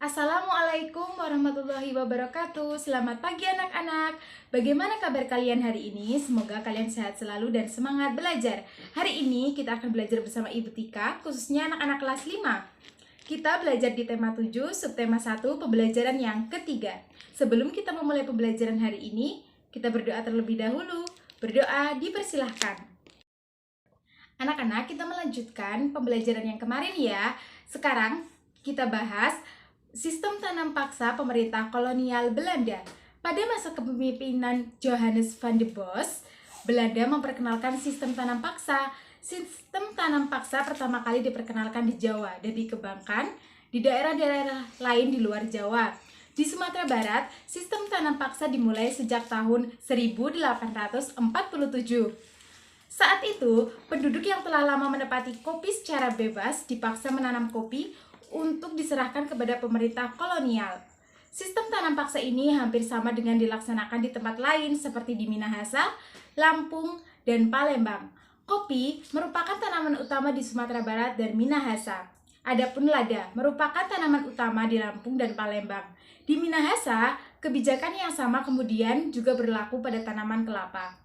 Assalamualaikum warahmatullahi wabarakatuh. Selamat pagi anak-anak. Bagaimana kabar kalian hari ini? Semoga kalian sehat selalu dan semangat belajar. Hari ini kita akan belajar bersama Ibu Tika, khususnya anak-anak kelas 5. Kita belajar di tema 7, subtema 1, pembelajaran yang ketiga. Sebelum kita memulai pembelajaran hari ini, kita berdoa terlebih dahulu. Berdoa dipersilahkan. Anak-anak, kita melanjutkan pembelajaran yang kemarin ya. Sekarang kita bahas sistem tanam paksa pemerintah kolonial Belanda. Pada masa kepemimpinan Johannes van der Bos, Belanda memperkenalkan sistem tanam paksa. Sistem tanam paksa pertama kali diperkenalkan di Jawa dan dikembangkan di daerah-daerah lain di luar Jawa. Di Sumatera Barat, sistem tanam paksa dimulai sejak tahun 1847. Saat itu, penduduk yang telah lama menepati kopi secara bebas dipaksa menanam kopi untuk diserahkan kepada pemerintah kolonial. Sistem tanam paksa ini hampir sama dengan dilaksanakan di tempat lain seperti di Minahasa, Lampung, dan Palembang. Kopi merupakan tanaman utama di Sumatera Barat dan Minahasa. Adapun lada merupakan tanaman utama di Lampung dan Palembang. Di Minahasa, kebijakan yang sama kemudian juga berlaku pada tanaman kelapa.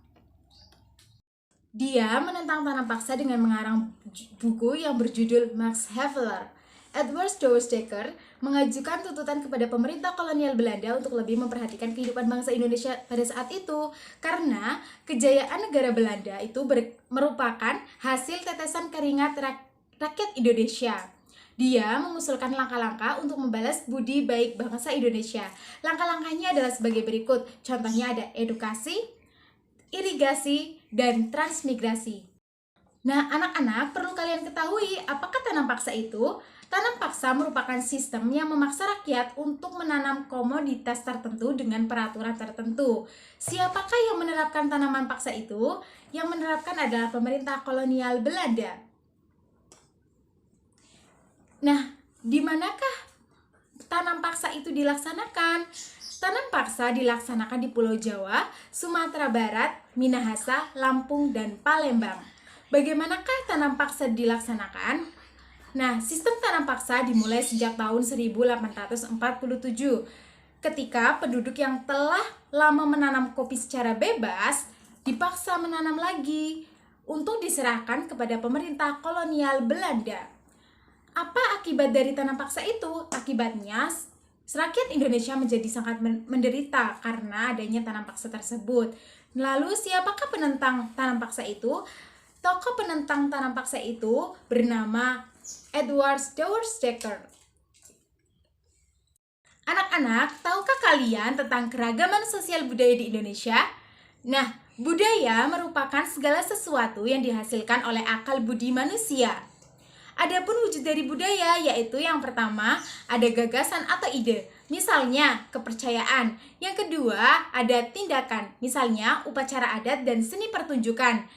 Dia menentang tanam paksa dengan mengarang buku yang berjudul Max Havelaar. Edward Douwesdekker mengajukan tuntutan kepada pemerintah kolonial Belanda untuk lebih memperhatikan kehidupan bangsa Indonesia pada saat itu karena kejayaan negara Belanda itu merupakan hasil tetesan keringat rakyat Indonesia. Dia mengusulkan langkah-langkah untuk membalas budi baik bangsa Indonesia. Langkah-langkahnya adalah sebagai berikut. Contohnya ada edukasi, irigasi, dan transmigrasi. Nah, anak-anak, perlu kalian ketahui apakah tanam paksa itu? Tanam paksa merupakan sistem yang memaksa rakyat untuk menanam komoditas tertentu dengan peraturan tertentu. Siapakah yang menerapkan tanaman paksa itu? Yang menerapkan adalah pemerintah kolonial Belanda. Nah, di manakah tanam paksa itu dilaksanakan? Tanam paksa dilaksanakan di Pulau Jawa, Sumatera Barat, Minahasa, Lampung, dan Palembang. Bagaimanakah tanam paksa dilaksanakan? Nah, sistem tanam paksa dimulai sejak tahun 1847 ketika penduduk yang telah lama menanam kopi secara bebas dipaksa menanam lagi untuk diserahkan kepada pemerintah kolonial Belanda. Apa akibat dari tanam paksa itu? Akibatnya, rakyat Indonesia menjadi sangat menderita karena adanya tanam paksa tersebut. Lalu, siapakah penentang tanam paksa itu? Tokoh penentang tanam paksa itu bernama Edward Douwesdekker. Anak-anak, tahukah kalian tentang keragaman sosial budaya di Indonesia? Nah, budaya merupakan segala sesuatu yang dihasilkan oleh akal budi manusia. Adapun wujud dari budaya yaitu yang pertama, ada gagasan atau ide, misalnya kepercayaan. Yang kedua, ada tindakan, misalnya upacara adat dan seni pertunjukan.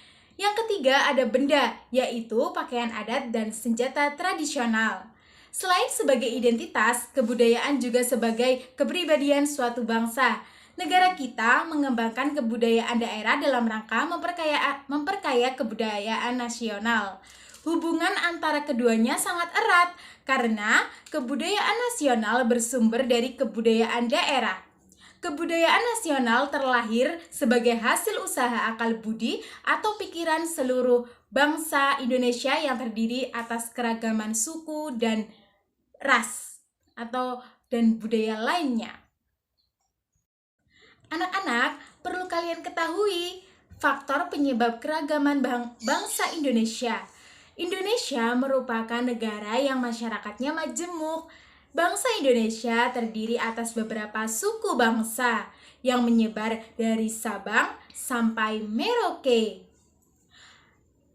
Yang ketiga, ada benda, yaitu pakaian adat dan senjata tradisional. Selain sebagai identitas, kebudayaan juga sebagai kepribadian suatu bangsa. Negara kita mengembangkan kebudayaan daerah dalam rangka memperkaya kebudayaan nasional. Hubungan antara keduanya sangat erat karena kebudayaan nasional bersumber dari kebudayaan daerah. Kebudayaan nasional terlahir sebagai hasil usaha akal budi atau pikiran seluruh bangsa Indonesia yang terdiri atas keragaman suku dan ras dan budaya lainnya. Anak-anak, perlu kalian ketahui faktor penyebab keragaman bangsa Indonesia. Indonesia merupakan negara yang masyarakatnya majemuk. Bangsa Indonesia terdiri atas beberapa suku bangsa yang menyebar dari Sabang sampai Merauke.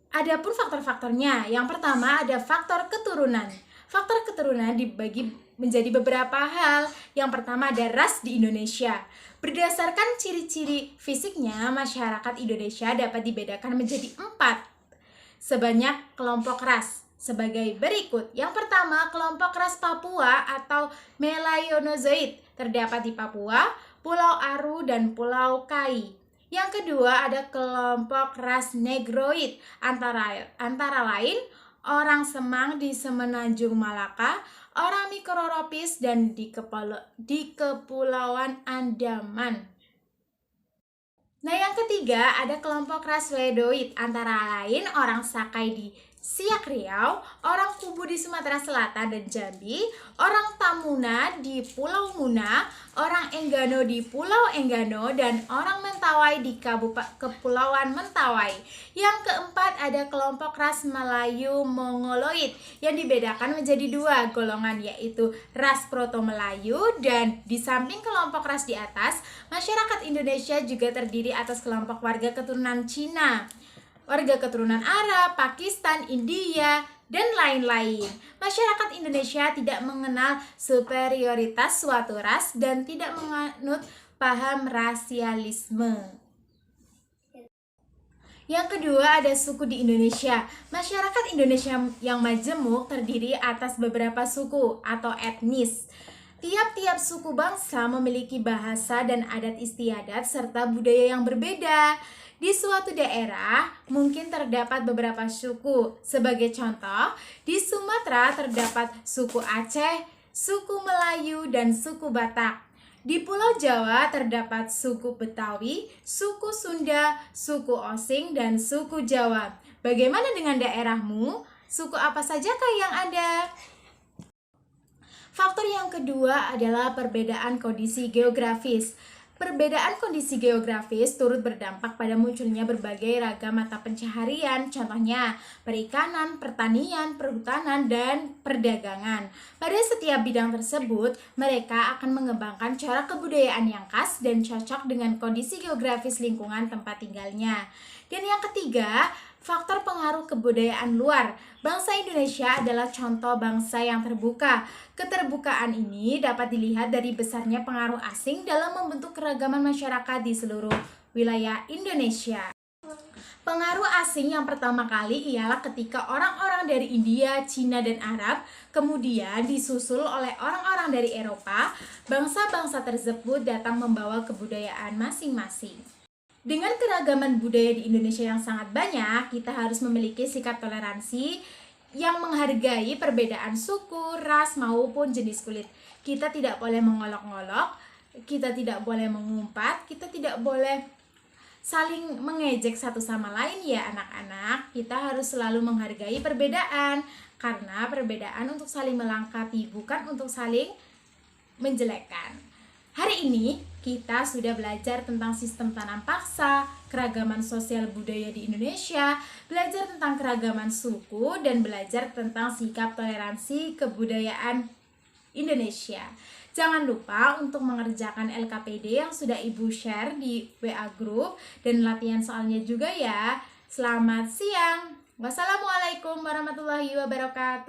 Adapun faktor-faktornya, yang pertama ada faktor keturunan. Faktor keturunan dibagi menjadi beberapa hal. Yang pertama ada ras di Indonesia. Berdasarkan ciri-ciri fisiknya, masyarakat Indonesia dapat dibedakan menjadi 4 sebanyak kelompok ras sebagai berikut. Yang pertama, kelompok ras Papua atau Melayonozoid terdapat di Papua, Pulau Aru, dan Pulau Kai. Yang kedua, ada kelompok ras Negroid antara lain orang Semang di Semenanjung Malaka, orang Microropis, dan di Kepulauan Andaman. Nah, yang ketiga ada kelompok ras Wedoid, antara lain orang Sakai di Siak Riau, orang Kubu di Sumatera Selatan dan Jambi, orang Tamuna di Pulau Muna, orang Enggano di Pulau Enggano, dan orang Mentawai di Kepulauan Mentawai. Yang keempat ada kelompok ras Melayu Mongoloid yang dibedakan menjadi dua golongan, yaitu ras Proto Melayu, dan di samping kelompok ras di atas, masyarakat Indonesia juga terdiri atas kelompok warga keturunan Cina, warga keturunan Arab, Pakistan, India, dan lain-lain. Masyarakat Indonesia tidak mengenal superioritas suatu ras dan tidak menganut paham rasialisme. Yang kedua ada suku di Indonesia. Masyarakat Indonesia yang majemuk terdiri atas beberapa suku atau etnis. Tiap-tiap suku bangsa memiliki bahasa dan adat istiadat serta budaya yang berbeda. Di suatu daerah mungkin terdapat beberapa suku. Sebagai contoh, di Sumatera terdapat suku Aceh, suku Melayu, dan suku Batak. Di Pulau Jawa terdapat suku Betawi, suku Sunda, suku Osing, dan suku Jawa. Bagaimana dengan daerahmu? Suku apa sajakah yang ada? Faktor yang kedua adalah perbedaan kondisi geografis. Perbedaan kondisi geografis turut berdampak pada munculnya berbagai ragam mata pencaharian, contohnya perikanan, pertanian, perhutanan, dan perdagangan. Pada setiap bidang tersebut, mereka akan mengembangkan cara kebudayaan yang khas dan cocok dengan kondisi geografis lingkungan tempat tinggalnya. Dan yang ketiga, faktor pengaruh kebudayaan luar. Bangsa Indonesia adalah contoh bangsa yang terbuka. Keterbukaan ini dapat dilihat dari besarnya pengaruh asing dalam membentuk keragaman masyarakat di seluruh wilayah Indonesia. Pengaruh asing yang pertama kali ialah ketika orang-orang dari India, Cina, dan Arab kemudian disusul oleh orang-orang dari Eropa. Bangsa-bangsa tersebut datang membawa kebudayaan masing-masing. Dengan keragaman budaya di Indonesia yang sangat banyak, kita harus memiliki sikap toleransi yang menghargai perbedaan suku, ras, maupun jenis kulit. Kita tidak boleh mengolok-ngolok, kita tidak boleh mengumpat, kita tidak boleh saling mengejek satu sama lain ya anak-anak. Kita harus selalu menghargai perbedaan, karena perbedaan untuk saling melengkapi, bukan untuk saling menjelekkan. Hari ini kita sudah belajar tentang sistem tanam paksa, keragaman sosial budaya di Indonesia, belajar tentang keragaman suku, dan belajar tentang sikap toleransi kebudayaan Indonesia. Jangan lupa untuk mengerjakan LKPD yang sudah Ibu share di WA Group dan latihan soalnya juga ya. Selamat siang. Wassalamualaikum warahmatullahi wabarakatuh.